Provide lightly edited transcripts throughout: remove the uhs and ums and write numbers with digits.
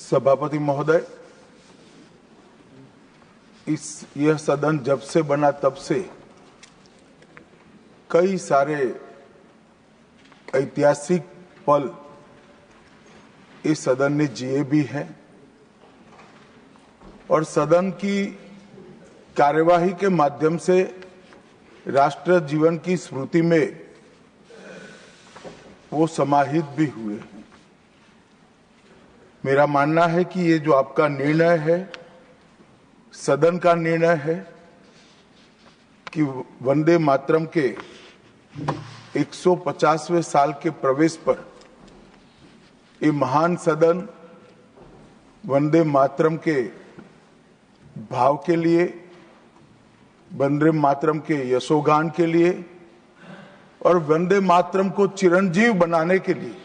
सभापति महोदय, यह सदन जब से बना तब से कई सारे ऐतिहासिक पल इस सदन ने जिए भी हैं और सदन की कार्यवाही के माध्यम से राष्ट्र जीवन की स्मृति में वो समाहित भी हुए हैं। मेरा मानना है कि ये जो आपका निर्णय है, सदन का निर्णय है कि वंदे मातरम के 150वें साल के प्रवेश पर ये महान सदन वंदे मातरम के भाव के लिए, वंदे मातरम के यशोगान के लिए और वंदे मातरम को चिरंजीव बनाने के लिए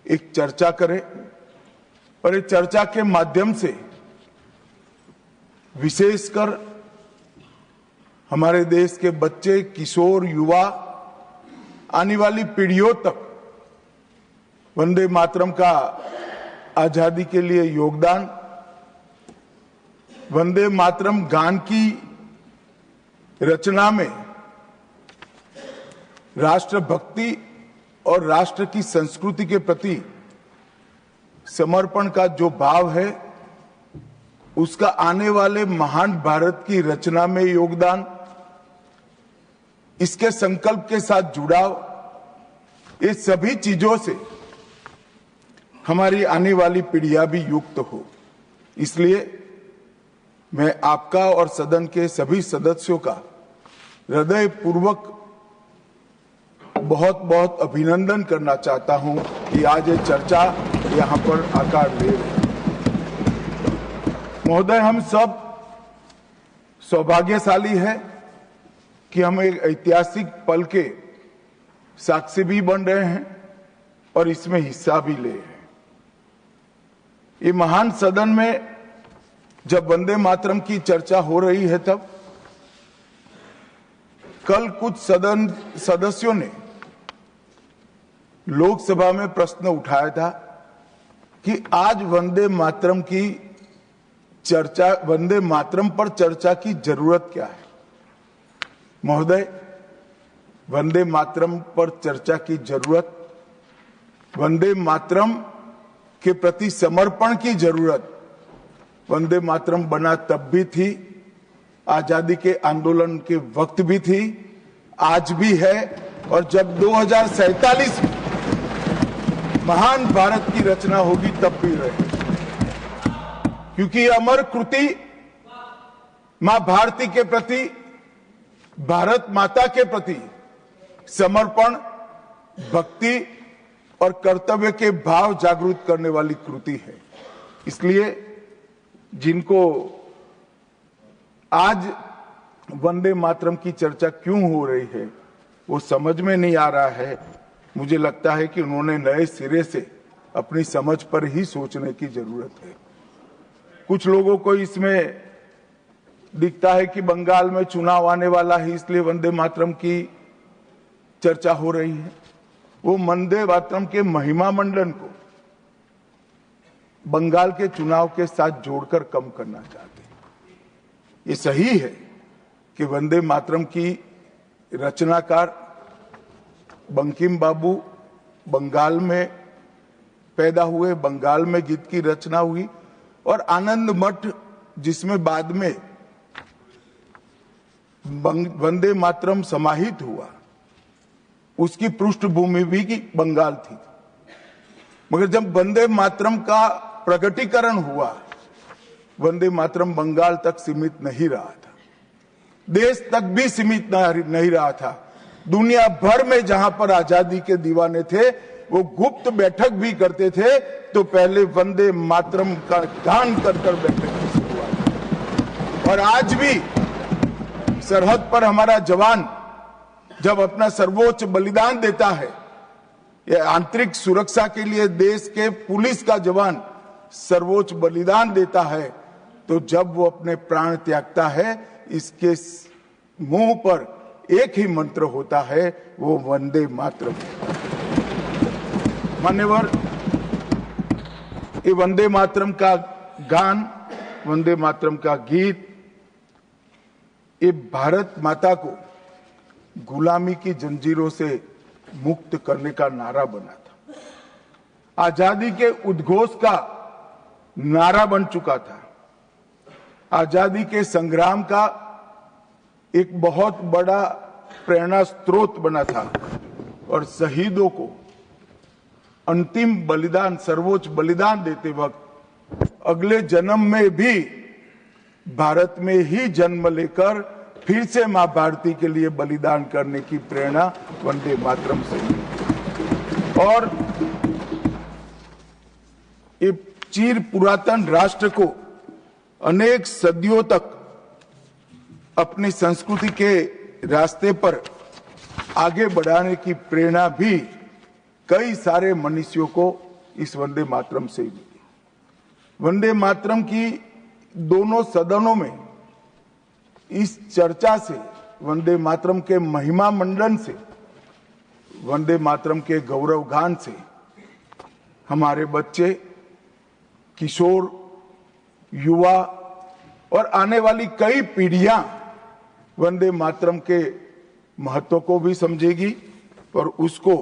एक चर्चा करे और इस चर्चा के माध्यम से विशेषकर हमारे देश के बच्चे, किशोर, युवा, आने वाली पीढ़ियों तक वंदे मातरम का आजादी के लिए योगदान, वंदे मातरम गान की रचना में राष्ट्रभक्ति और राष्ट्र की संस्कृति के प्रति समर्पण का जो भाव है, उसका आने वाले महान भारत की रचना में योगदान, इसके संकल्प के साथ जुड़ाव, ये सभी चीजों से हमारी आने वाली पीढ़ियां भी युक्त हो। इसलिए मैं आपका और सदन के सभी सदस्यों का हृदय पूर्वक बहुत बहुत अभिनंदन करना चाहता हूं कि आज ये चर्चा यहां पर आकार ले रही है। महोदय, हम सब सौभाग्यशाली हैं कि हम एक ऐतिहासिक पल के साक्षी भी बन रहे हैं और इसमें हिस्सा भी ले रहे हैं। ये महान सदन में जब वंदे मातरम की चर्चा हो रही है, तब कल कुछ सदन सदस्यों ने लोकसभा में प्रश्न उठाया था कि आज वंदे मातरम की चर्चा, वंदे मातरम पर चर्चा की जरूरत क्या है। महोदय, वंदे मातरम पर चर्चा की जरूरत, वंदे मातरम के प्रति समर्पण की जरूरत वंदे मातरम बना तब भी थी, आजादी के आंदोलन के वक्त भी थी, आज भी है और जब 2047 में महान भारत की रचना होगी तब भी रहे, क्योंकि अमर कृति मां भारती के प्रति, भारत माता के प्रति समर्पण, भक्ति और कर्तव्य के भाव जागृत करने वाली कृति है। इसलिए जिनको आज वंदे मातरम की चर्चा क्यों हो रही है वो समझ में नहीं आ रहा है। मुझे लगता है कि उन्होंने नए सिरे से अपनी समझ पर ही सोचने की जरूरत है। कुछ लोगों को इसमें दिखता है कि बंगाल में चुनाव आने वाला है, इसलिए वंदे मातरम की चर्चा हो रही है। वो वंदे मातरम के महिमा मंडन को बंगाल के चुनाव के साथ जोड़कर कम करना चाहते हैं। ये सही है कि वंदे मातरम की रचनाकार बंकिम बाबू बंगाल में पैदा हुए, बंगाल में गीत की रचना हुई और आनंद मठ जिसमें बाद में वंदे मातरम समाहित हुआ, उसकी पृष्ठभूमि भी की बंगाल थी। मगर जब वंदे मातरम का प्रकटीकरण हुआ, वंदे मातरम बंगाल तक सीमित नहीं रहा था, देश तक भी सीमित नहीं रहा था। दुनिया भर में जहां पर आजादी के दीवाने थे वो गुप्त बैठक भी करते थे तो पहले वंदे मातरम का गान कर बैठक की शुरुआत। और आज भी सरहद पर हमारा जवान जब अपना सर्वोच्च बलिदान देता है, ये आंतरिक सुरक्षा के लिए देश के पुलिस का जवान सर्वोच्च बलिदान देता है, तो जब वो अपने प्राण त्यागता है, इसके मुंह पर एक ही मंत्र होता है, वो वंदे मातरम। मान्यवर, ये वंदे मातरम का गान, वंदे मातरम का गीत, ये भारत माता को गुलामी की जंजीरों से मुक्त करने का नारा बना था। आजादी के उद्घोष का नारा बन चुका था। आजादी के संग्राम का एक बहुत बड़ा प्रेरणा स्रोत बना था और शहीदों को अंतिम बलिदान, सर्वोच्च बलिदान देते वक्त अगले जन्म में भी भारत में ही जन्म लेकर फिर से मां भारती के लिए बलिदान करने की प्रेरणा वंदे मातरम से मिली। और ये चिर पुरातन राष्ट्र को अनेक सदियों तक अपनी संस्कृति के रास्ते पर आगे बढ़ाने की प्रेरणा भी कई सारे मनुष्यों को इस वंदे मातरम से मिली। वंदे मातरम की दोनों सदनों में इस चर्चा से, वंदे मातरम के महिमा मंडन से, वंदे मातरम के गौरव गान से हमारे बच्चे, किशोर, युवा और आने वाली कई पीढ़ियां वंदे मातरम के महत्व को भी समझेगी और उसको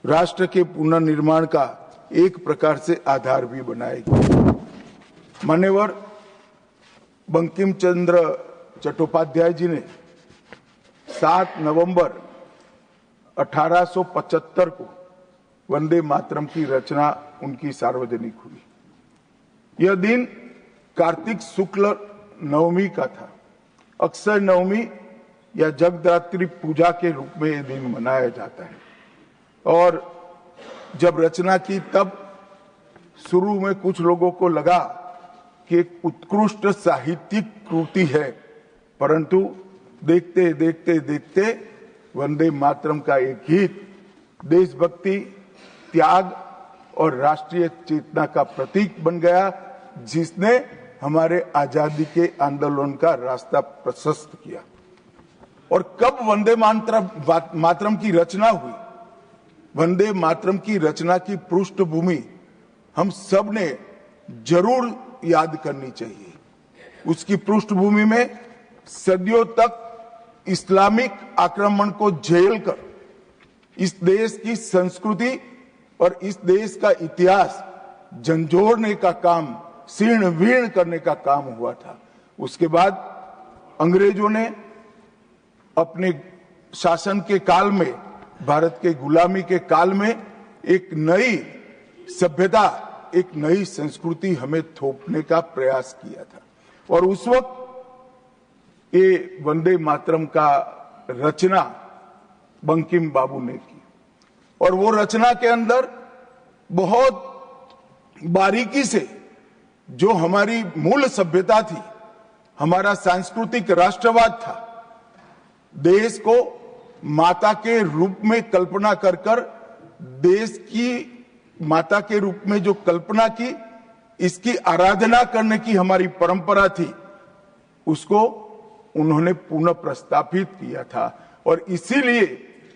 राष्ट्र के पुनर्निर्माण का एक प्रकार से आधार भी बनाएगी। मान्यवर बंकिम चंद्र चट्टोपाध्याय जी ने 7 नवंबर 1875 को वंदे मातरम की रचना उनकी सार्वजनिक हुई। यह दिन कार्तिक शुक्ल नवमी का था। अक्षय नवमी या जगदात्री पूजा के रूप में यह दिन मनाया जाता है। और जब रचना की तब शुरू में कुछ लोगों को लगा कि एक उत्कृष्ट साहित्यिक कृति है, परंतु देखते देखते देखते वंदे मातरम का एक गीत देशभक्ति, त्याग और राष्ट्रीय चेतना का प्रतीक बन गया, जिसने हमारे आजादी के आंदोलन का रास्ता प्रशस्त किया। और कब वंदे मातरम की रचना हुई? वंदे मातरम की रचना की पृष्ठभूमि हम सब ने जरूर याद करनी चाहिए। उसकी पृष्ठभूमि में सदियों तक इस्लामिक आक्रमण को झेलकर इस देश की संस्कृति और इस देश का इतिहास झंझोड़ने का काम, शीर्ण वीर्ण करने का काम हुआ था। उसके बाद अंग्रेजों ने अपने शासन के काल में, भारत के गुलामी के काल में एक नई सभ्यता, एक नई संस्कृति हमें थोपने का प्रयास किया था। और उस वक्त ये वंदे मातरम का रचना बंकिम बाबू ने की और वो रचना के अंदर बहुत बारीकी से जो हमारी मूल सभ्यता थी, हमारा सांस्कृतिक राष्ट्रवाद था, देश को माता के रूप में कल्पना कर कर देश की माता के रूप में जो कल्पना की, इसकी आराधना करने की हमारी परंपरा थी, उसको उन्होंने पुनः प्रस्तापित किया था। और इसीलिए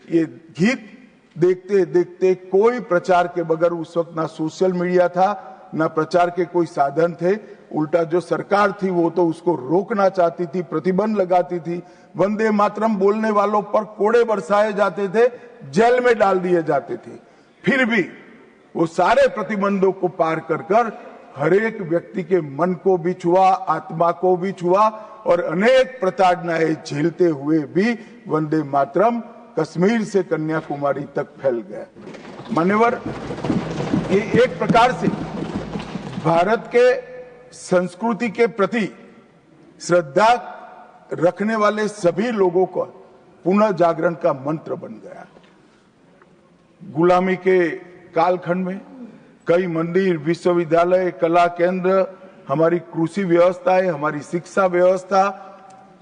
ये गीत देखते देखते कोई प्रचार के बगैर, उस वक्त ना सोशल मीडिया था, ना प्रचार के कोई साधन थे, उल्टा जो सरकार थी वो तो उसको रोकना चाहती थी, प्रतिबंध लगाती थी। वंदे मातरम बोलने वालों पर कोड़े बरसाए जाते थे, जेल में डाल दिए जाते थे। फिर भी वो सारे प्रतिबंधों को पार कर कर हर एक व्यक्ति के मन को भी छुआ, आत्मा को भी छुआ और अनेक प्रताड़नाएं झेलते हुए भी वंदे मातरम कश्मीर से कन्याकुमारी तक फैल गया। मान्यवर, ये एक प्रकार से भारत के संस्कृति के प्रति श्रद्धा रखने वाले सभी लोगों का पुनः जागरण का मंत्र बन गया। गुलामी के कालखंड में कई मंदिर, विश्वविद्यालय, कला केंद्र, हमारी कृषि व्यवस्था है, हमारी शिक्षा व्यवस्था,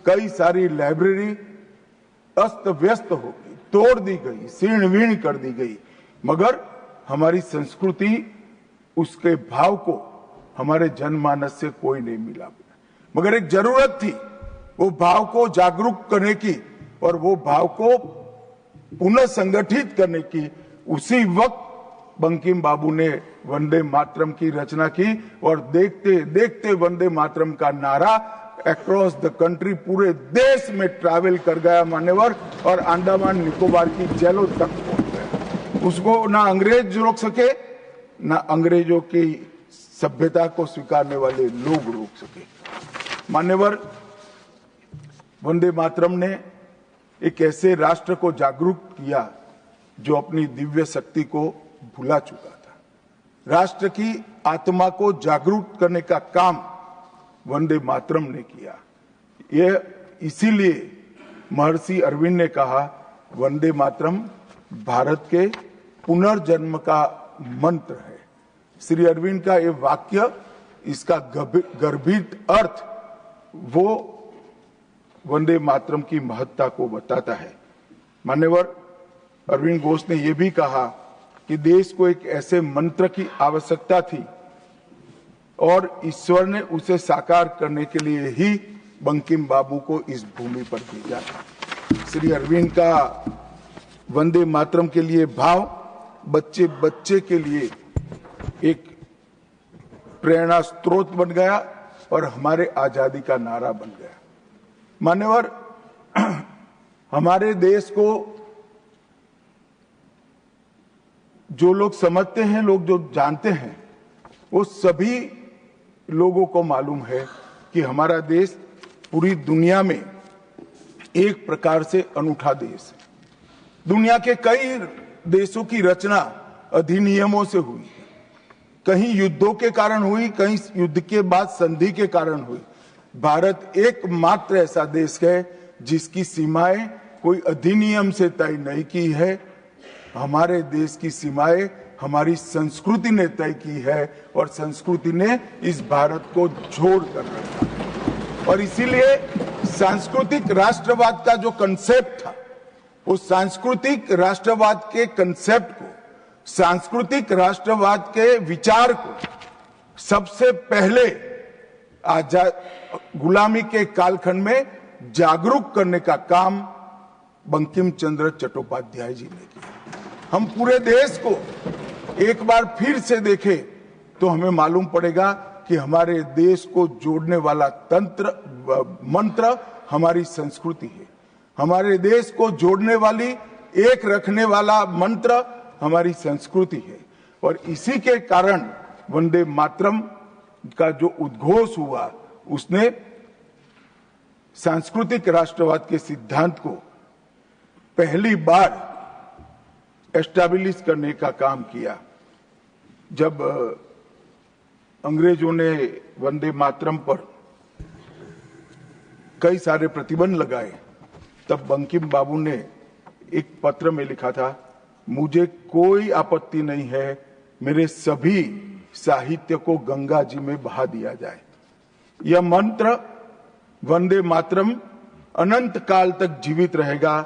कई सारी लाइब्रेरी अस्त व्यस्त हो गई, तोड़ दी गई, शीर्ण वीर्ण कर दी गई, मगर हमारी संस्कृति, उसके भाव को हमारे जनमानस से कोई नहीं मिला। मगर एक जरूरत थी वो भाव को जागरूक करने की और वो भाव को पुनः संगठित करने की। उसी वक्त बंकिम बाबू ने वंदे मातरम की रचना की और देखते देखते वंदे मातरम का नारा अक्रॉस द कंट्री पूरे देश में ट्रैवल कर गया मान्यवर, और अंडमान निकोबार की जेलों तक पहुंच गया। उसको ना अंग्रेज रोक सके, ना अंग्रेजों की सभ्यता को स्वीकारने वाले लोग रोक सके। मान्यवर, वंदे मातरम ने एक ऐसे राष्ट्र को जागरूक किया जो अपनी दिव्य शक्ति को भुला चुका था। राष्ट्र की आत्मा को जागरूक करने का काम वंदे मातरम ने किया। यह इसीलिए महर्षि अरविंद ने कहा, वंदे मातरम भारत के पुनर्जन्म का मंत्र है। श्री अरविंद का ये वाक्य, इसका गर्भित अर्थ वो वंदे मातरम की महत्ता को बताता है। मान्यवर, अरविंद घोष ने यह भी कहा कि देश को एक ऐसे मंत्र की आवश्यकता थी और ईश्वर ने उसे साकार करने के लिए ही बंकिम बाबू को इस भूमि पर भेजा था। श्री अरविंद का वंदे मातरम के लिए भाव बच्चे बच्चे के लिए एक प्रेरणा स्रोत बन गया और हमारे आजादी का नारा बन गया। मान्यवर, हमारे देश को जो लोग समझते हैं, लोग जो जानते हैं, वो सभी लोगों को मालूम है कि हमारा देश पूरी दुनिया में एक प्रकार से अनूठा देश है। दुनिया के कई देशों की रचना अधिनियमों से हुई, कहीं युद्धों के कारण हुई, कहीं युद्ध के बाद संधि के कारण हुई। भारत एकमात्र ऐसा देश है जिसकी सीमाएं कोई अधिनियम से तय नहीं की है। हमारे देश की सीमाएं हमारी संस्कृति ने तय की है और संस्कृति ने इस भारत को जोड़ कर रखा है। और इसीलिए सांस्कृतिक राष्ट्रवाद का जो कंसेप्ट था, उस सांस्कृतिक राष्ट्रवाद के कंसेप्ट को, सांस्कृतिक राष्ट्रवाद के विचार को सबसे पहले गुलामी के कालखंड में जागरूक करने का काम बंकिम चंद्र चट्टोपाध्याय जी ने किया। हम पूरे देश को एक बार फिर से देखें तो हमें मालूम पड़ेगा कि हमारे देश को जोड़ने वाला मंत्र हमारी संस्कृति है। हमारे देश को जोड़ने वाली, एक रखने वाला मंत्र हमारी संस्कृति है। और इसी के कारण वंदे मातरम का जो उद्घोष हुआ, उसने सांस्कृतिक राष्ट्रवाद के सिद्धांत को पहली बार एस्टैब्लिश करने का काम किया। जब अंग्रेजों ने वंदे मातरम पर कई सारे प्रतिबंध लगाए, तब बंकिम बाबू ने एक पत्र में लिखा था, मुझे कोई आपत्ति नहीं है, मेरे सभी साहित्य को गंगा जी में बहा दिया जाए। यह मंत्र वंदे मातरम अनंत काल तक जीवित रहेगा।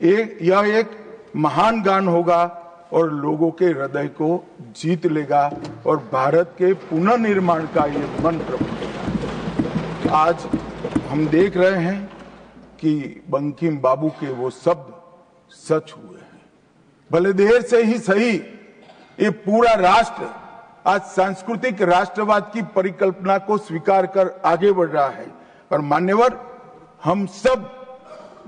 यह एक महान गान होगा और लोगों के हृदय को जीत लेगा और भारत के पुनर्निर्माण का ये मंत्र बनेगा। आज हम देख रहे हैं कि बंकिम बाबू के वो शब्द सच हुए हैं। भले देर से ही सही, ये पूरा राष्ट्र आज सांस्कृतिक राष्ट्रवाद की परिकल्पना को स्वीकार कर आगे बढ़ रहा है। और मान्यवर, हम सब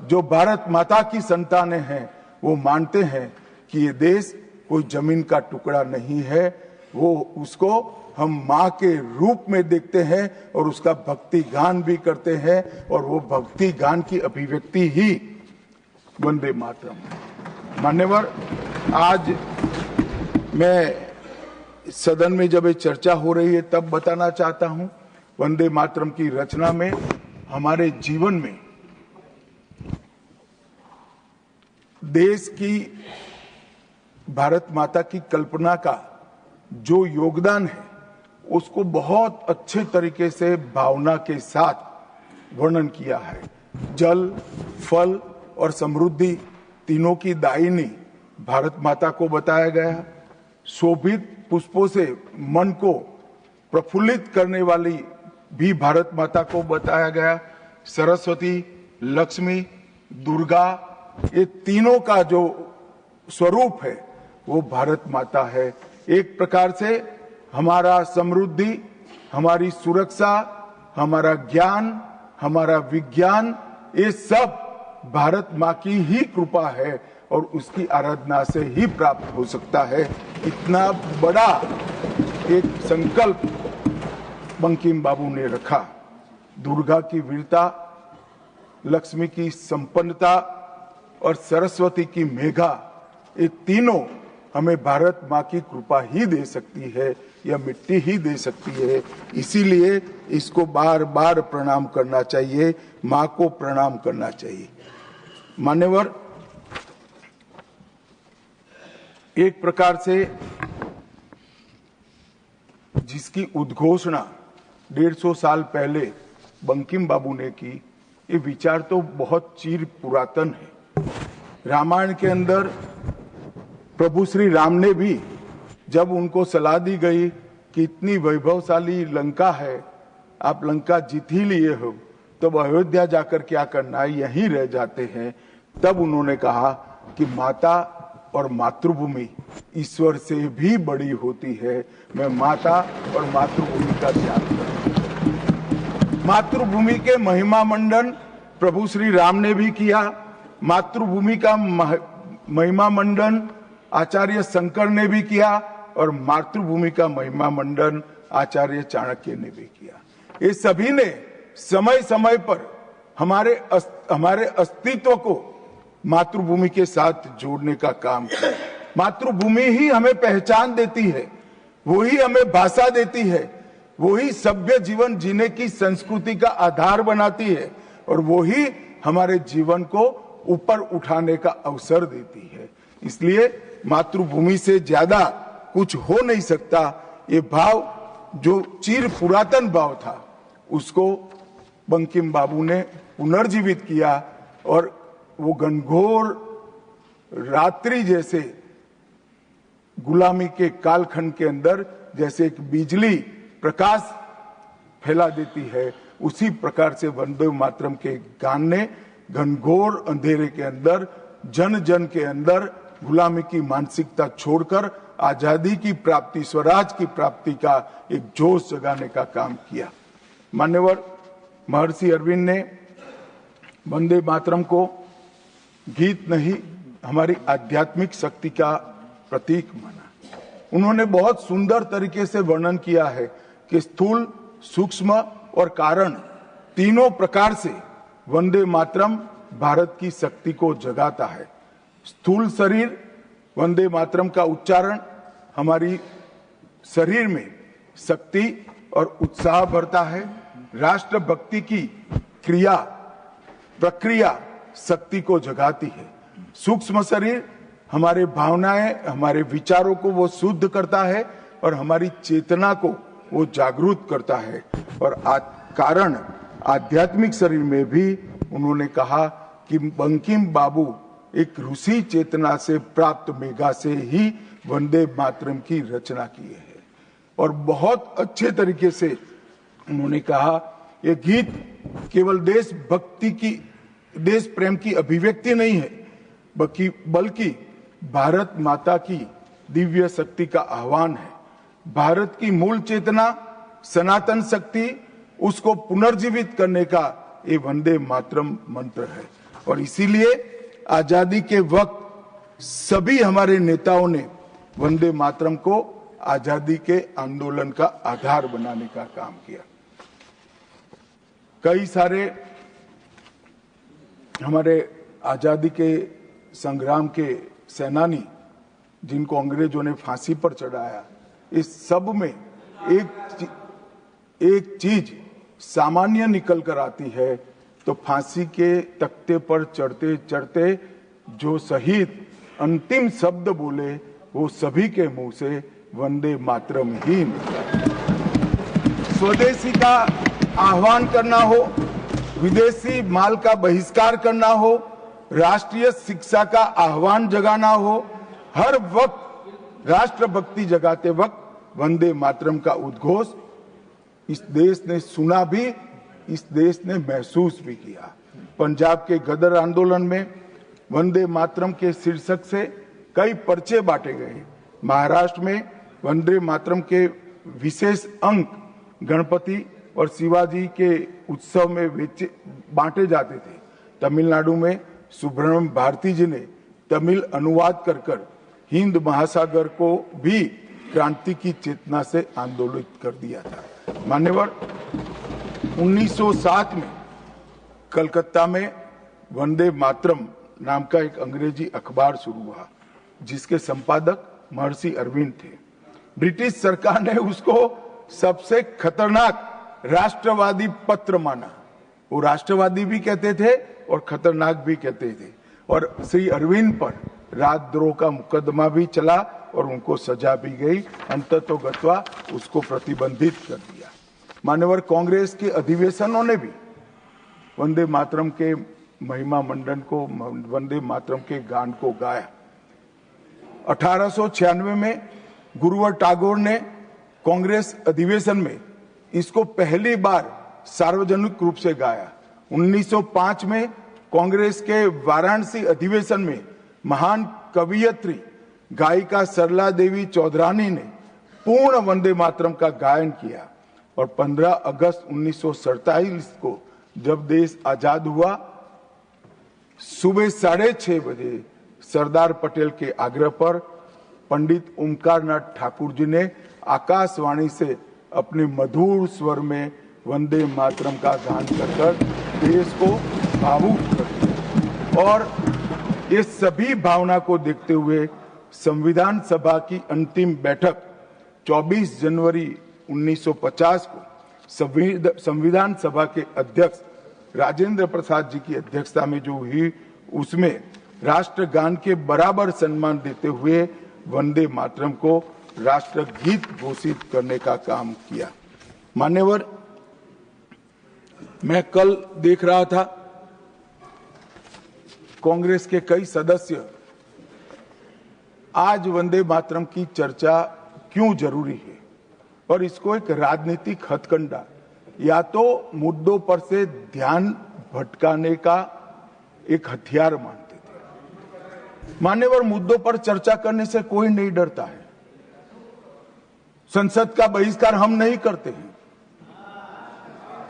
जो भारत माता की संतानें हैं, वो मानते हैं कि ये देश कोई जमीन का टुकड़ा नहीं है। वो उसको हम माँ के रूप में देखते हैं और उसका भक्ति गान भी करते हैं, और वो भक्ति गान की अभिव्यक्ति ही वंदे मातरम। मान्यवर, आज मैं सदन में जब ये चर्चा हो रही है तब बताना चाहता हूं, वंदे मातरम की रचना में हमारे जीवन में देश की, भारत माता की कल्पना का जो योगदान है, उसको बहुत अच्छे तरीके से भावना के साथ वर्णन किया है। जल, फल और समृद्धि तीनों की दायिनी भारत माता को बताया गया। शोभित पुष्पों से मन को प्रफुल्लित करने वाली भी भारत माता को बताया गया। सरस्वती, लक्ष्मी, दुर्गा, ये तीनों का जो स्वरूप है वो भारत माता है। एक प्रकार से हमारा समृद्धि, हमारी सुरक्षा, हमारा ज्ञान, हमारा विज्ञान, ये सब भारत माँ की ही कृपा है और उसकी आराधना से ही प्राप्त हो सकता है। इतना बड़ा एक संकल्प बंकिम बाबू ने रखा। दुर्गा की वीरता, लक्ष्मी की संपन्नता और सरस्वती की मेघा, ये तीनों हमें भारत माँ की कृपा ही दे सकती है, या मिट्टी ही दे सकती है। इसीलिए इसको बार बार प्रणाम करना चाहिए, माँ को प्रणाम करना चाहिए। मान्यवर, एक प्रकार से जिसकी उद्घोषणा 150 साल पहले बंकिम बाबू ने की, ये विचार तो बहुत चिर पुरातन है। रामायण के अंदर प्रभु श्री राम ने भी जब उनको सलाह दी गई कि इतनी वैभवशाली लंका है, आप लंका जीत ही लिए हो, तब अयोध्या जाकर क्या करना है, यहीं रह जाते हैं। तब उन्होंने कहा कि माता और मातृभूमि ईश्वर से भी बड़ी होती है, मैं माता और मातृभूमि का त्याग करूं। मातृभूमि के महिमा मंडन प्रभु श्री राम ने भी किया। मातृभूमि का महिमा मंडन आचार्य शंकर ने भी किया और मातृभूमि का महिमा मंडन आचार्य चाणक्य ने भी किया। ये सभी ने समय समय पर हमारे अस्तित्व को मातृभूमि के साथ जोड़ने का काम किया। मातृभूमि ही हमें पहचान देती है, वही हमें भाषा देती है, वही सभ्य जीवन जीने की संस्कृति का आधार बनाती है और वही हमारे जीवन को ऊपर उठाने का अवसर देती है। इसलिए मातृभूमि से ज्यादा कुछ हो नहीं सकता। ये भाव जो चिर पुरातन भाव था, उसको बंकिम बाबू ने पुनर्जीवित किया और वो घनघोर रात्रि जैसे गुलामी के कालखंड के अंदर जैसे एक बिजली प्रकाश फैला देती है, उसी प्रकार से वंदे मातरम के गान ने घनघोर अंधेरे के अंदर, जन जन के अंदर गुलामी की मानसिकता छोड़कर आजादी की प्राप्ति, स्वराज की प्राप्ति का एक जोश जगाने का काम किया। मान्यवर, महर्षि अरविंद ने वंदे मातरम को गीत नहीं, हमारी आध्यात्मिक शक्ति का प्रतीक माना। उन्होंने बहुत सुंदर तरीके से वर्णन किया है कि स्थूल, सूक्ष्म और कारण तीनों प्रकार से वंदे मातरम भारत की शक्ति को जगाता है। स्थूल शरीर, वंदे मातरम का उच्चारण हमारी शरीर में शक्ति और उत्साह भरता है। राष्ट्रभक्ति की क्रिया प्रक्रिया शक्ति को जगाती है। सूक्ष्म शरीर हमारे भावनाएं, हमारे विचारों को वो शुद्ध करता है और हमारी चेतना को वो जागरूक करता है। और कारण आध्यात्मिक शरीर में भी उन्होंने कहा कि बंकिम बाबू एक ऋषि चेतना से प्राप्त मेघा से ही वंदे मातरम की रचना की है। और बहुत अच्छे तरीके से उन्होंने कहा, ये गीत केवल देशभक्ति की, देश प्रेम की अभिव्यक्ति नहीं है, बल्कि भारत माता की दिव्य शक्ति का आह्वान है। भारत की मूल चेतना, सनातन शक्ति, उसको पुनर्जीवित करने का ये वंदे मातरम मंत्र है। और इसीलिए आजादी के वक्त सभी हमारे नेताओं ने वंदे मातरम को आजादी के आंदोलन का आधार बनाने का काम किया। कई सारे हमारे आजादी के संग्राम के सेनानी जिनको अंग्रेजों ने फांसी पर चढ़ाया, इस सब में एक चीज सामान्य निकल कर आती है, तो फांसी के तख्ते पर चढ़ते चढ़ते जो शहीद अंतिम शब्द बोले, वो सभी के मुंह से वंदे मातरम ही निकला। स्वदेशी का आह्वान करना हो, विदेशी माल का बहिष्कार करना हो, राष्ट्रीय शिक्षा का आह्वान जगाना हो, हर वक्त राष्ट्रभक्ति जगाते वक्त वंदे मातरम का उद्घोष इस देश ने सुना भी, इस देश ने महसूस भी किया। पंजाब के गदर आंदोलन में वंदे मातरम के शीर्षक से कई पर्चे बांटे गए। महाराष्ट्र में वंदे मातरम के विशेष अंक गणपति और शिवाजी के उत्सव में बांटे जाते थे। तमिलनाडु में सुब्रह्मण्यम भारती जी ने तमिल अनुवाद कर हिंद महासागर को भी क्रांति की चेतना से आंदोलित कर दिया था। मान्यवर, 1907 में कलकत्ता में वंदे मातरम नाम का एक अंग्रेजी अखबार शुरू हुआ, जिसके संपादक महर्षि अरविंद थे। ब्रिटिश सरकार ने उसको सबसे खतरनाक राष्ट्रवादी पत्र माना। वो राष्ट्रवादी भी कहते थे और खतरनाक भी कहते थे, और श्री अरविंद पर राजद्रोह का मुकदमा भी चला और उनको सजा भी गई। अंततोगत्वा उसको प्रतिबंधित कर दिया। मान्यवर, कांग्रेस के अधिवेशनों ने भी वंदे मातरम के महिमा मंडन को, वंदे मातरम के गान को गाया। 1896 में गुरुवर टैगोर ने कांग्रेस अधिवेशन में इसको पहली बार सार्वजनिक रूप से गाया। 1905 में कांग्रेस के वाराणसी अधिवेशन में महान कवियत्री गायिका सरला देवी चौधरानी ने पूर्ण वंदे मातरम का गायन किया। और 15 अगस्त 1947 को जब देश आजाद हुआ, सुबह 6:30 बजे सरदार पटेल के आग्रह पर पंडित ओमकारनाथ ठाकुर जी ने आकाशवाणी से अपने मधुर स्वर में वंदे मातरम का गान कर देश को भावुक कर दिया। और ये सभी भावना को देखते हुए संविधान सभा की अंतिम बैठक 24 जनवरी 1950 को संविधान सभा के अध्यक्ष राजेंद्र प्रसाद जी की अध्यक्षता में जो हुई, उसमें राष्ट्रगान के बराबर सम्मान देते हुए वंदे मातरम को राष्ट्रगीत घोषित करने का काम किया। मान्यवर, मैं कल देख रहा था कांग्रेस के कई सदस्य आज वंदे मातरम की चर्चा क्यों जरूरी है और इसको एक राजनीतिक हथकंडा या तो मुद्दों पर से ध्यान भटकाने का एक हथियार मानते थे। मान्यवर, मुद्दों पर चर्चा करने से कोई नहीं डरता है। संसद का बहिष्कार हम नहीं करते हैं।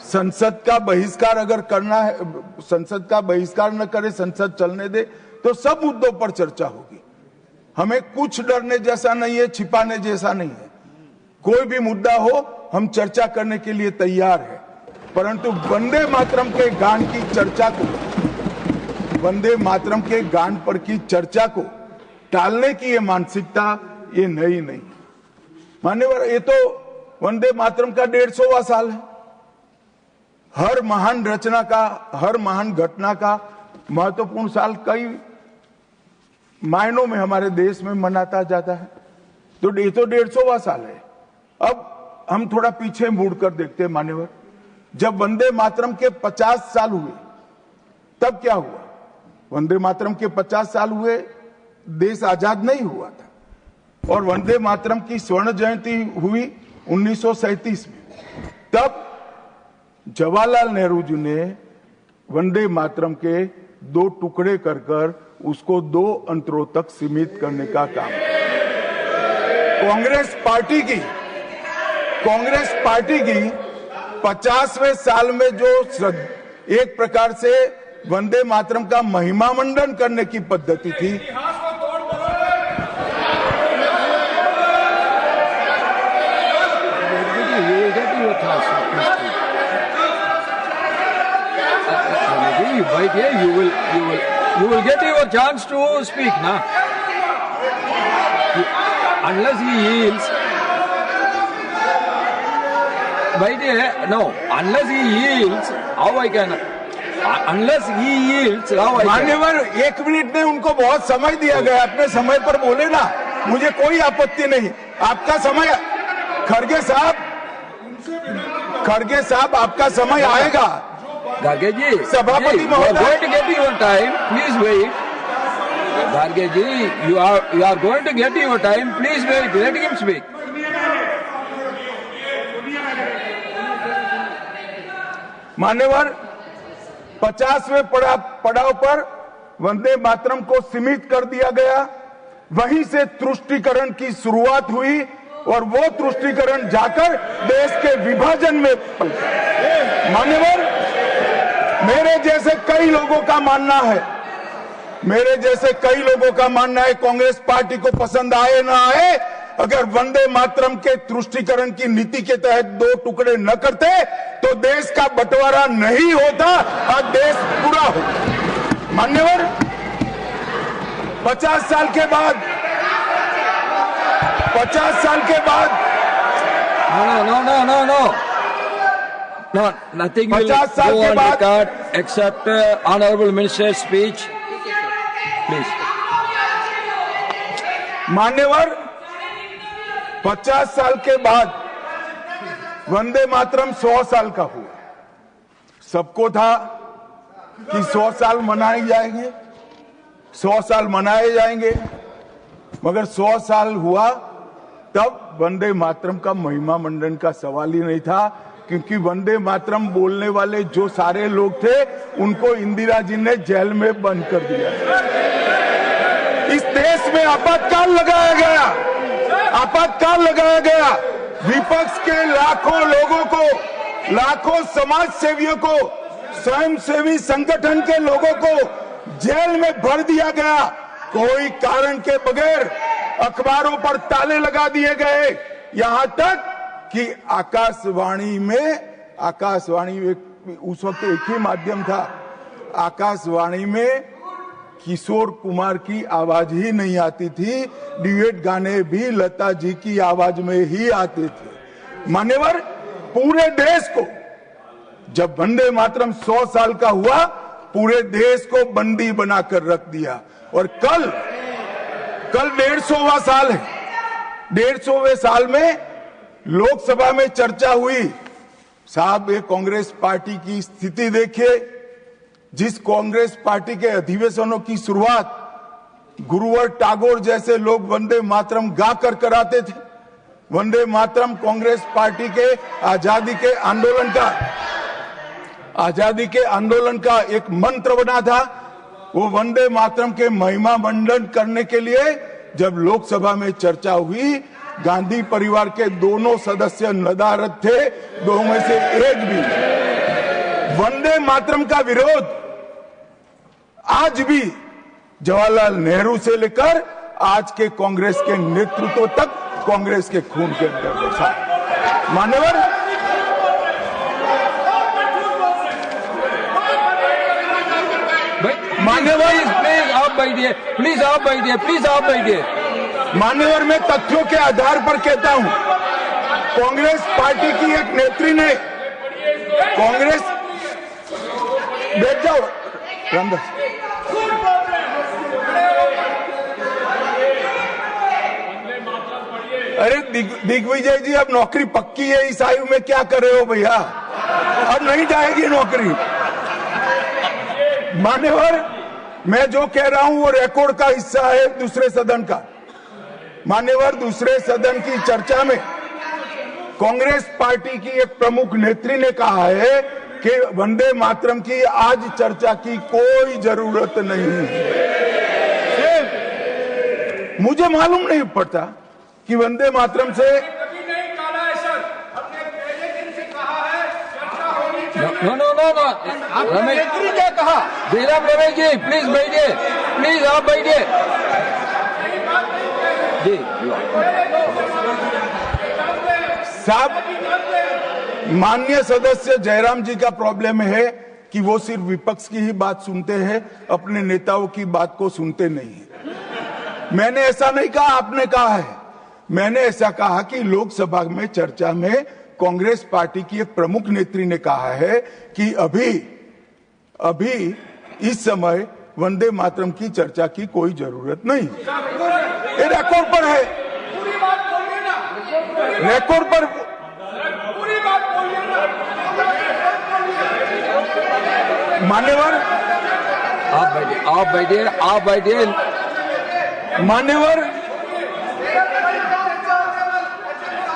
संसद का बहिष्कार अगर करना है, संसद का बहिष्कार न करे, संसद चलने दे, तो सब मुद्दों पर चर्चा होगी। हमें कुछ डरने जैसा नहीं है, छिपाने जैसा नहीं है। कोई भी मुद्दा हो, हम चर्चा करने के लिए तैयार है। परंतु वंदे मातरम के गान की चर्चा को, वंदे मातरम के गान पर की चर्चा को टालने की ये मानसिकता ये नई नहीं। मान्यवर, ये तो वंदे मातरम का 150वां साल है। हर महान रचना का, हर महान घटना का महत्वपूर्ण साल कई मायनों में हमारे देश में मनाता जाता है। तो ये तो 150वां साल है। अब हम थोड़ा पीछे मुड़कर देखते हैं। मान्यवर, जब वंदे मातरम के 50 साल हुए तब क्या हुआ? वंदे मातरम के 50 साल हुए, देश आजाद नहीं हुआ था। और वंदे मातरम की स्वर्ण जयंती हुई 1937 में। तब जवाहरलाल नेहरू जी ने वंदे मातरम के 2 टुकड़े कर उसको 2 अंतरों तक सीमित करने का काम कांग्रेस पार्टी की 50वें साल में जो एक प्रकार से वंदे मातरम का महिमा मंडन करने की पद्धति थी, you will get your chance to speak now. Unless he yields, unless he yields, how I can? Unless he yields, how I can? मान्यवर, 1 मिनट में उनको बहुत समय दिया गया, अपने समय पर बोले ना, मुझे कोई आपत्ति नहीं। आपका समय, खड़गे साहब आपका समय आएगा। Garge ji, सभापति you are going to get your time. Please wait. Garge ji, you are going to get your time. Please wait. Let him speak. मान्यवर, 50वें पड़ाव पर वंदे मातरम को सीमित कर दिया गया। वहीं से तुष्टीकरण की शुरुआत हुई और वो तुष्टीकरण जाकर देश के विभाजन में मान्यवर, मेरे जैसे कई लोगों का मानना है कांग्रेस पार्टी को पसंद आए ना आए, अगर वंदे मातरम के तुष्टीकरण की नीति के तहत 2 टुकड़े न करते तो देश का बंटवारा नहीं होता और देश पूरा होता। मान्यवर, 50 साल के बाद No, nothing will go on record except honorable minister's speech. Please. मान्यवर, 50 साल के बाद वंदे मातरम 100 साल का हुआ। सबको था कि 100 साल मनाए जाएंगे, 100 साल मनाए जाएंगे, मगर 100 साल हुआ तब वंदे मातरम का महिमा मंडन का सवाल ही नहीं था, क्योंकि वंदे मातरम बोलने वाले जो सारे लोग थे उनको इंदिरा जी ने जेल में बंद कर दिया। इस देश में आपातकाल लगाया गया, विपक्ष के लाखों लोगों को, लाखों समाज सेवियों को, स्वयंसेवी संगठन के लोगों को जेल में भर दिया गया, कोई कारण के बगैर अखबारों पर ताले लगा दिए गए, यहां तक कि आकाशवाणी में उस वक्त एक ही माध्यम था, आकाशवाणी में किशोर कुमार की आवाज ही नहीं आती थी, ड्यूएट गाने भी लता जी की आवाज में ही आते थे। मान्यवर, पूरे देश को जब वंदे मातरम 100 साल का हुआ, पूरे देश को बंदी बनाकर रख दिया। और कल 150वां साल है, 150वें साल में लोकसभा में चर्चा हुई। साहब, ये कांग्रेस पार्टी की स्थिति देखिए, जिस कांग्रेस पार्टी के अधिवेशनों की शुरुआत गुरुवर टागोर जैसे लोग वंदे मातरम गा कर कराते थे। वंदे मातरम कांग्रेस पार्टी के आजादी के आंदोलन का एक मंत्र बना था। वो वंदे मातरम के महिमा मंडन करने के लिए जब लोकसभा में चर्चा हुई, गांधी परिवार के दोनों सदस्य नदारद थे, दो में से एक भी। वंदे मातरम का विरोध आज भी जवाहरलाल नेहरू से लेकर आज के कांग्रेस के नेतृत्व तक कांग्रेस के खून के अंदर बसा। मान्यवर, आप बैठिए। मान्यवर, मैं तथ्यों के आधार पर कहता हूं, कांग्रेस पार्टी की एक नेत्री ने कांग्रेस बैठ जाओ रामदास, अरे दिग्विजय जी, अब नौकरी पक्की है, इस आयु में क्या कर रहे हो भैया, अब नहीं जाएगी नौकरी। मान्यवर, मैं जो कह रहा हूं वो रिकॉर्ड का हिस्सा है दूसरे सदन का। मान्यवर, दूसरे सदन की चर्चा में कांग्रेस पार्टी की एक प्रमुख नेत्री ने कहा है कि वंदे मातरम की आज चर्चा की कोई जरूरत नहीं है। मुझे मालूम नहीं पड़ता कि वंदे मातरम से रमेश जी क्या कहा? जयराम रमेश जी प्लीज बैठिए, प्लीज आप बैठिए जी। साहब, माननीय सदस्य जयराम जी का प्रॉब्लम है कि वो सिर्फ विपक्ष की ही बात सुनते हैं, अपने नेताओं की बात को सुनते नहीं है। मैंने ऐसा नहीं कहा, आपने कहा है। मैंने ऐसा कहा कि लोकसभा में चर्चा में कांग्रेस पार्टी की एक प्रमुख नेत्री ने कहा है कि अभी इस समय वंदे मातरम की चर्चा की कोई जरूरत नहीं। ये रिकॉर्ड पर है, रिकॉर्ड पर। मान्यवर, आप बैठिए।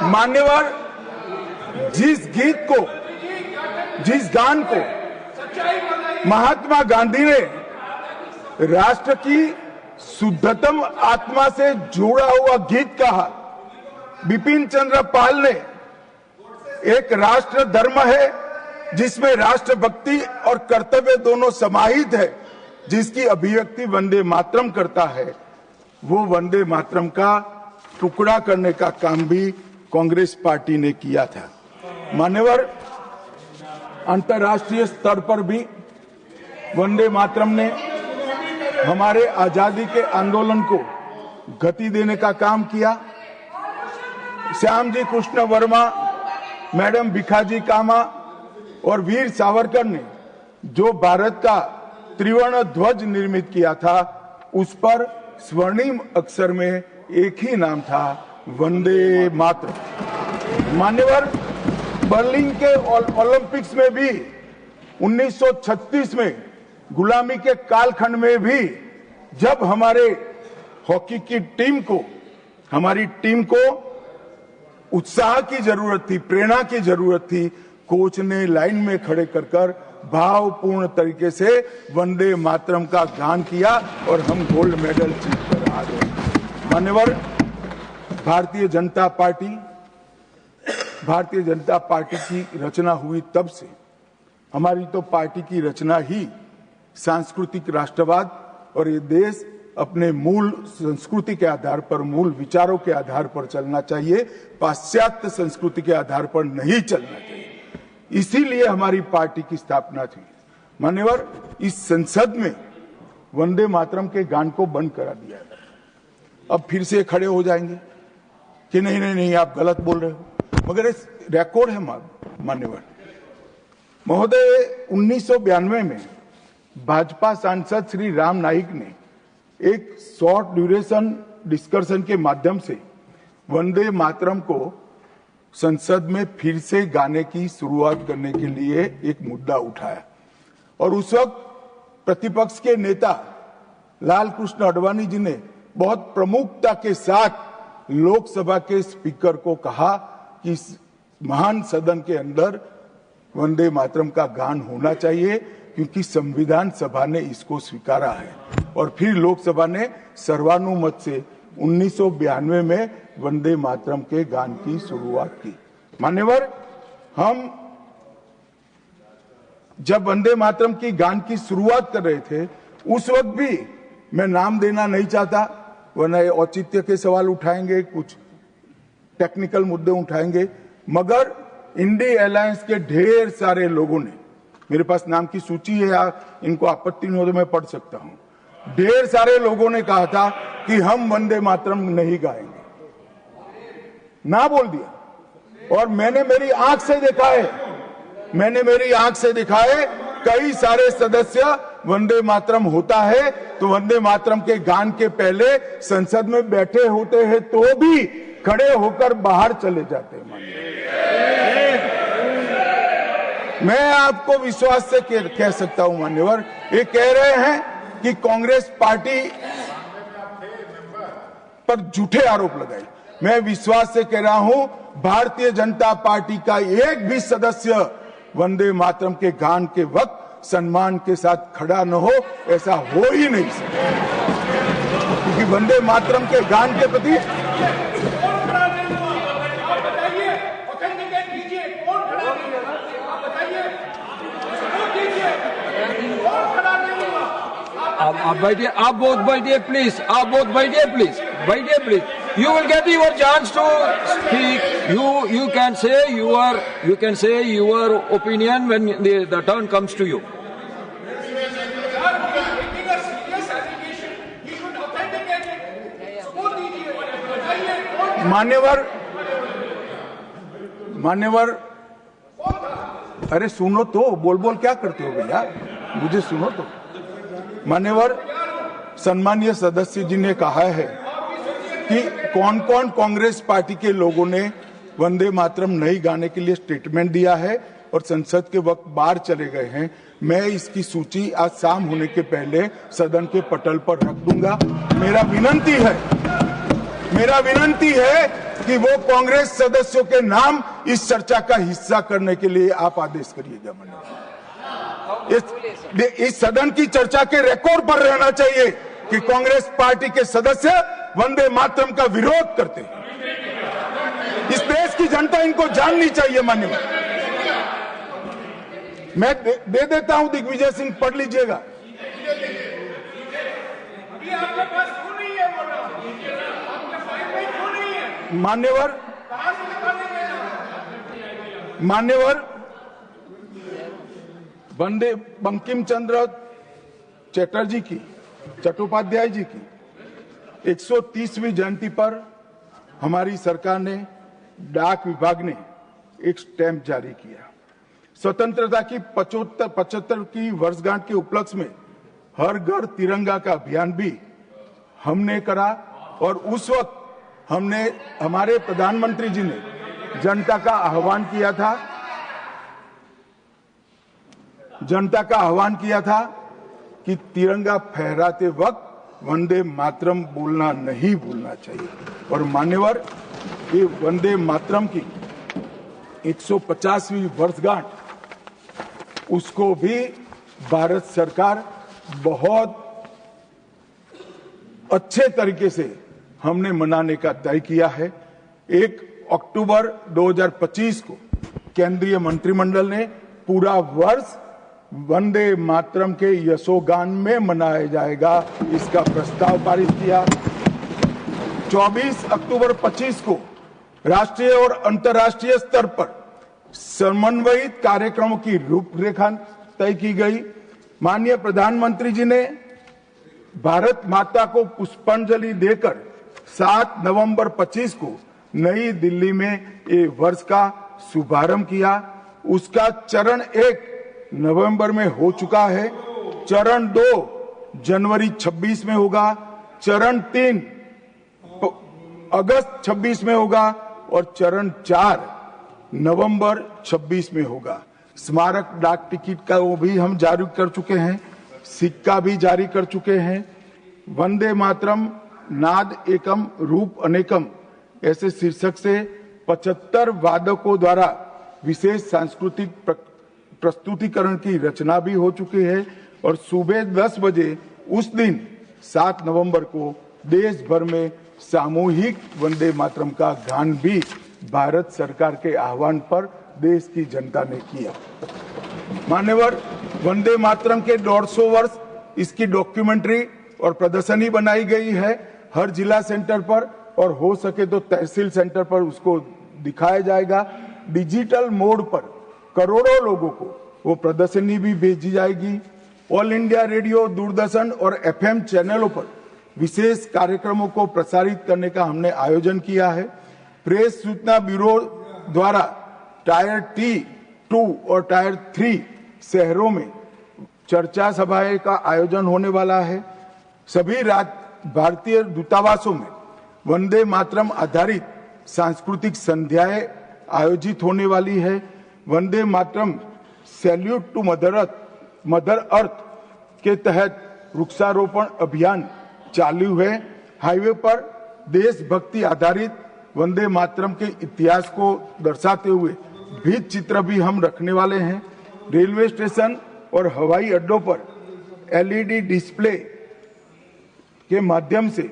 मान्यवर, जिस गीत को, जिस गान को महात्मा गांधी ने राष्ट्र की शुद्धतम आत्मा से जुड़ा हुआ गीत कहा। बिपिन चंद्र पाल ने एक राष्ट्र धर्म है जिसमें राष्ट्रभक्ति और कर्तव्य दोनों समाहित है, जिसकी अभिव्यक्ति वंदे मातरम करता है, वो वंदे मातरम का टुकड़ा करने का काम भी कांग्रेस पार्टी ने किया था। मान्यवर, अंतर्राष्ट्रीय स्तर पर भी वंदे मातरम ने हमारे आजादी के आंदोलन को गति देने का काम किया। श्यामजी कृष्ण वर्मा, मैडम भिखाजी कामा और वीर सावरकर ने जो भारत का त्रिवर्ण ध्वज निर्मित किया था, उस पर स्वर्णिम अक्षर में एक ही नाम था, वंदे मातरम। मान्यवर, बर्लिन के ओलंपिक्स में भी 1936 में गुलामी के कालखंड में भी जब हमारे हॉकी की हमारी टीम को उत्साह की जरूरत थी, प्रेरणा की जरूरत थी, कोच ने लाइन में खड़े कर भावपूर्ण तरीके से वंदे मातरम का गान किया और हम गोल्ड मेडल जीत कर आ गए। मान्यवर, भारतीय जनता पार्टी की रचना हुई तब से हमारी तो पार्टी की रचना ही सांस्कृतिक राष्ट्रवाद और ये देश अपने मूल संस्कृति के आधार पर, मूल विचारों के आधार पर चलना चाहिए, पाश्चात्य संस्कृति के आधार पर नहीं चलना चाहिए। इसीलिए हमारी पार्टी की स्थापना थी। मान्यवर, इस संसद में वंदे मातरम के गान को बंद करा दिया है। अब फिर से खड़े हो जाएंगे कि नहीं आप गलत बोल रहे हो, मगर इस रिकॉर्ड है मान्यवर महोदय। 1992 में भाजपा सांसद श्री राम नाईक ने एक शॉर्ट ड्यूरेशन डिस्कशन के माध्यम से वंदे मातरम को संसद में फिर से गाने की शुरुआत करने के लिए एक मुद्दा उठाया और उस वक्त प्रतिपक्ष के नेता लाल कृष्ण आडवाणी जी ने बहुत प्रमुखता के साथ लोकसभा के स्पीकर को कहा कि इस महान सदन के अंदर वंदे मातरम का गान होना चाहिए, क्योंकि संविधान सभा ने इसको स्वीकारा है। और फिर लोकसभा ने सर्वानुमत से 1992 में वंदे मातरम के गान की शुरुआत की। मान्यवर, हम जब वंदे मातरम की गान की शुरुआत कर रहे थे, उस वक्त भी मैं नाम देना नहीं चाहता, वरना औचित्य के सवाल उठाएंगे, कुछ टेक्निकल मुद्दे उठाएंगे, मगर इंडी अलायंस के ढेर सारे लोगों ने, मेरे पास नाम की सूची है, इनको आपत्ति नहीं हो तो मैं पढ़ सकता हूं, ढेर सारे लोगों ने कहा था कि हम वंदे मातरम नहीं गाएंगे, ना बोल दिया। और मैंने मेरी आंख से देखा है कई सारे सदस्य वंदे मातरम होता है तो वंदे मातरम के गान के पहले संसद में बैठे होते हैं तो भी खड़े होकर बाहर चले जाते हैं। मैं आपको विश्वास से कह सकता हूं मान्यवर, ये कह रहे हैं कि कांग्रेस पार्टी पर झूठे आरोप लगाए। मैं विश्वास से कह रहा हूं, भारतीय जनता पार्टी का एक भी सदस्य वंदे मातरम के गान के वक्त सम्मान के साथ खड़ा न हो, ऐसा हो ही नहीं सकता, क्योंकि वंदे मातरम के गान के प्रति आप बैठिए, आप बोथ बैठिए प्लीज, आप बोथ बैठिए please. You will get your chance to speak. You can say your opinion when the turn comes to you. मान्यवर, अरे सुनो तो, बोल क्या करते हो भैया, मुझे सुनो तो। मान्यवर, सम्मानीय सदस्य जी ने कहा है कि कौन कौन कांग्रेस पार्टी के लोगों ने वंदे मातरम नहीं गाने के लिए स्टेटमेंट दिया है और संसद के वक्त बाहर चले गए हैं। मैं इसकी सूची आज शाम होने के पहले सदन के पटल पर रख दूंगा। मेरा विनंती है कि वो कांग्रेस सदस्यों के नाम इस चर्चा का हिस्सा करने के लिए आप आदेश करिएगा। इस सदन की चर्चा के रिकॉर्ड पर रहना चाहिए कि कांग्रेस पार्टी के सदस्य वंदे मातरम का विरोध करते हैं। इस देश की जनता इनको जाननी चाहिए। मान्यवर, मैं दे देता हूं, दिग्विजय सिंह पढ़ लीजिएगा। मान्यवर, वंदे बंकिम चंद्र चटर्जी की, चट्टोपाध्याय जी की 130वीं जयंती पर हमारी सरकार ने, डाक विभाग ने एक स्टैंप जारी किया। स्वतंत्रता की 75 की वर्षगांठ के उपलक्ष्य में हर घर तिरंगा का अभियान भी हमने करा और उस वक्त हमारे प्रधानमंत्री जी ने जनता का आह्वान किया था कि तिरंगा फहराते वक्त वंदे मातरम बोलना नहीं भूलना चाहिए। और मान्यवर, ये वंदे मातरम की 150वीं वर्षगांठ, उसको भी भारत सरकार बहुत अच्छे तरीके से हमने मनाने का तय किया है। 1 अक्टूबर 2025 को केंद्रीय मंत्रिमंडल ने पूरा वर्ष वंदे मातरम के यशोगान में मनाया जाएगा, इसका प्रस्ताव पारित किया। 24 अक्टूबर 25 को राष्ट्रीय और अंतर्राष्ट्रीय स्तर पर समन्वयित कार्यक्रमों की रूपरेखा तय की गई। माननीय प्रधानमंत्री जी ने भारत माता को पुष्पांजलि देकर 7 नवंबर 25 को नई दिल्ली में ये वर्ष का शुभारंभ किया। उसका चरण 1 नवंबर में हो चुका है, चरण 2 जनवरी 26 में होगा, चरण 3 अगस्त 26 में होगा और चरण 4 नवंबर 26 में होगा। स्मारक डाक टिकट का वो भी हम जारी कर चुके हैं, सिक्का भी जारी कर चुके हैं। वंदे मातरम नाद एकम रूप अनेकम ऐसे शीर्षक से 75 वादकों द्वारा विशेष सांस्कृतिक प्रस्तुतिकरण की रचना भी हो चुकी है और सुबह 10 बजे उस दिन 7 नवंबर को देश भर में सामूहिक वंदे मातरम का गान भी भारत सरकार के आह्वान पर देश की जनता ने किया। मान्यवर, वंदे मातरम के 150 वर्ष, इसकी डॉक्यूमेंट्री और प्रदर्शनी बनाई गई है हर जिला सेंटर पर, और हो सके तो तहसील सेंटर पर उसको दिखाया जाएगा। डिजिटल मोड पर करोड़ों लोगों को वो प्रदर्शनी भी भेजी जाएगी। ऑल इंडिया रेडियो, दूरदर्शन और FM चैनलों पर विशेष कार्यक्रमों को प्रसारित करने का हमने आयोजन किया है। प्रेस सूचना ब्यूरो द्वारा टायर T2 और टायर 3 शहरों में चर्चा सभाएं का आयोजन होने वाला है। सभी भारतीय दूतावासों में वंदे मातरम आधारित सांस्कृतिक संध्याएं आयोजित होने वाली है। Vande Mataram salute to mother earth के तहत वृक्षारोपण अभियान चालू है। हाईवे पर देशभक्ति आधारित वंदे मातरम के इतिहास को दर्शाते हुए भित्ति चित्र भी हम रखने वाले हैं। रेलवे स्टेशन और हवाई अड्डों पर LED डिस्प्ले के माध्यम से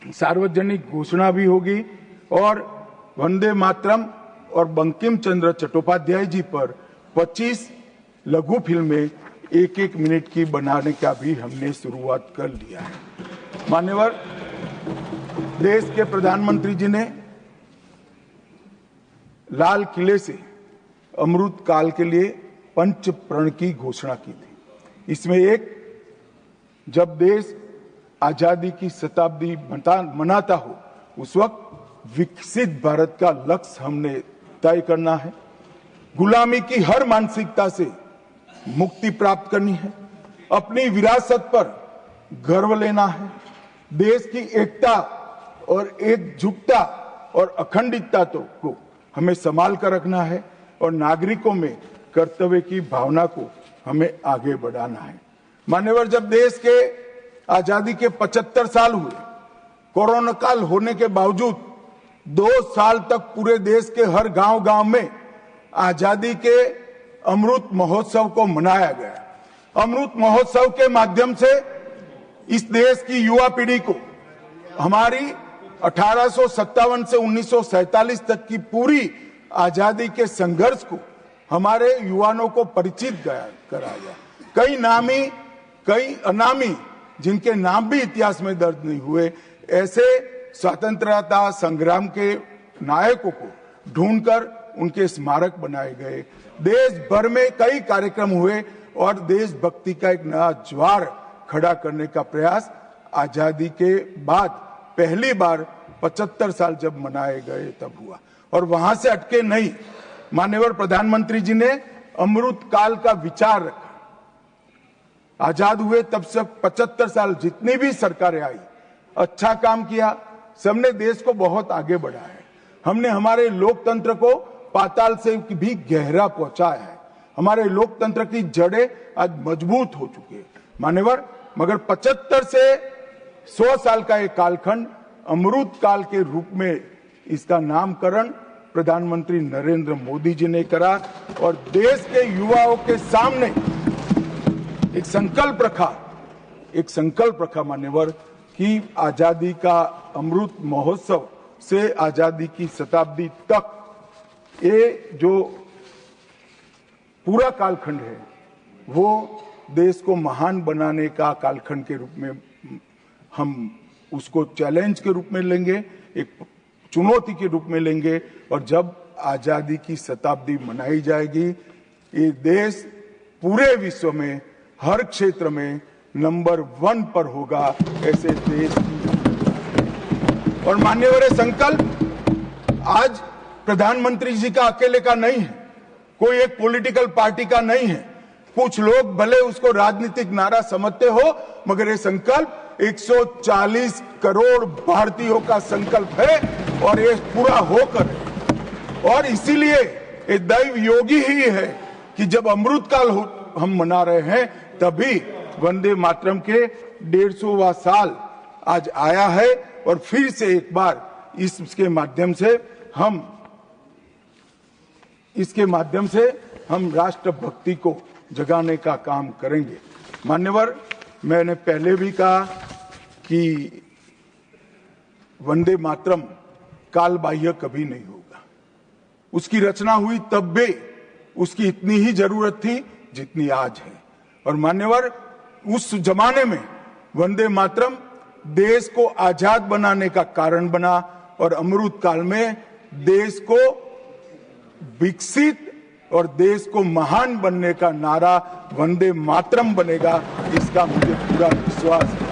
सार्वजनिक घोषणा भी होगी और वंदे मातरम और बंकिम चंद्र चट्टोपाध्याय जी पर 25 लघु फिल्में 1-1 मिनट की बनाने का भी हमने शुरुआत कर लिया है। मान्यवर, देश के प्रधानमंत्री जी ने लाल किले से अमृत काल के लिए पंच प्रण की घोषणा की थी। इसमें एक, जब देश आजादी की शताब्दी मनाता हो उस वक्त विकसित भारत का लक्ष्य हमने तय करना है। गुलामी की हर मानसिकता से मुक्ति प्राप्त करनी है। अपनी विरासत पर गर्व लेना है। देश की एकता और एकजुटता और अखंडितता को हमें संभाल कर रखना है और नागरिकों में कर्तव्य की भावना को हमें आगे बढ़ाना है। मान्यवर, जब देश के आजादी के 75 साल हुए, कोरोना काल होने के बावजूद 2 साल तक पूरे देश के हर गांव-गांव में आजादी के अमृत महोत्सव को मनाया गया। अमृत महोत्सव के माध्यम से इस देश की युवा पीढ़ी को हमारी 1857 से 1947 तक की पूरी आजादी के संघर्ष को हमारे युवाओं को परिचित कराया। कई नामी कई अनामी जिनके नाम भी इतिहास में दर्ज नहीं हुए, ऐसे स्वतंत्रता संग्राम के नायकों को ढूंढकर उनके स्मारक बनाए गए। देश भर में कई कार्यक्रम हुए और देशभक्ति का एक नया ज्वार खड़ा करने का प्रयास आजादी के बाद पहली बार 75 साल जब मनाए गए तब हुआ। और वहां से अटके नहीं, माननीय प्रधानमंत्री जी ने अमृत काल का विचार रखा। आजाद हुए तब से 75 साल जितनी भी सरकारें आई, अच्छा काम किया, सबने देश को बहुत आगे बढ़ाया है। हमने हमारे लोकतंत्र को पाताल से भी गहरा पहुंचाया है। हमारे लोकतंत्र की जड़ें आज मजबूत हो चुकी है मान्यवर। मगर 75 से 100 साल का एक कालखंड अमृत काल के रूप में इसका नामकरण प्रधानमंत्री नरेंद्र मोदी जी ने करा और देश के युवाओं के सामने एक संकल्प रखा मान्यवर कि आजादी का अमृत महोत्सव से आजादी की शताब्दी तक ये जो पूरा कालखंड है वो देश को महान बनाने का कालखंड के रूप में हम उसको चैलेंज के रूप में लेंगे, एक चुनौती के रूप में लेंगे। और जब आजादी की शताब्दी मनाई जाएगी, ये देश पूरे विश्व में हर क्षेत्र में नंबर 1 पर होगा। ऐसे देश और मान्यवर संकल्प आज प्रधानमंत्री जी का अकेले का नहीं है, कोई एक पॉलिटिकल पार्टी का नहीं है। कुछ लोग भले उसको राजनीतिक नारा समझते हो, मगर ये संकल्प 140 करोड़ भारतीयों का संकल्प है और ये पूरा होकर, और इसीलिए ये दैव योगी ही है कि जब अमृत काल हम मना रहे हैं तभी वंदे मातरम के 150वां साल आज आया है। और फिर से एक बार इसके माध्यम से हम राष्ट्रभक्ति को जगाने का काम करेंगे। मान्यवर, मैंने पहले भी कहा कि वंदे मातरम काल बाह्य कभी नहीं होगा। उसकी रचना हुई तब भी उसकी इतनी ही जरूरत थी जितनी आज है। और मान्यवर, उस जमाने में वंदे मातरम देश को आजाद बनाने का कारण बना और अमृत काल में देश को विकसित और देश को महान बनने का नारा वंदे मातरम बनेगा, इसका मुझे पूरा विश्वास है।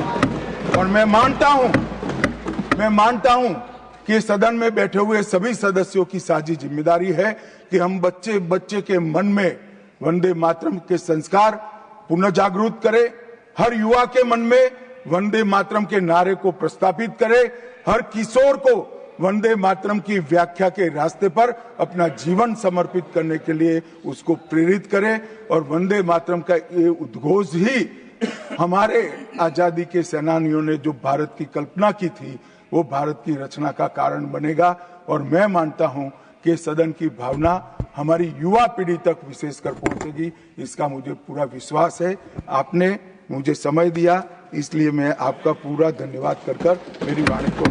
और मैं मानता हूं कि सदन में बैठे हुए सभी सदस्यों की साझी जिम्मेदारी है कि हम बच्चे के मन में वंदे मातरम के संस्कार पुनः जागृत करें, हर युवा के मन में वंदे मातरम के नारे को प्रस्तापित करें, हर किशोर को वंदे मातरम की व्याख्या के रास्ते पर अपना जीवन समर्पित करने के लिए उसको प्रेरित करें। और वंदे मातरम का ये उद्घोष ही हमारे आजादी के सेनानियों ने जो भारत की कल्पना की थी वो भारत की रचना का कारण बनेगा। और मैं मानता हूं कि सदन की भावना हमारी युवा पीढ़ी तक विशेषकर पहुंचेगी, इसका मुझे पूरा विश्वास है। आपने मुझे समय दिया, इसलिए मैं आपका पूरा धन्यवाद कर मेरी वाणी को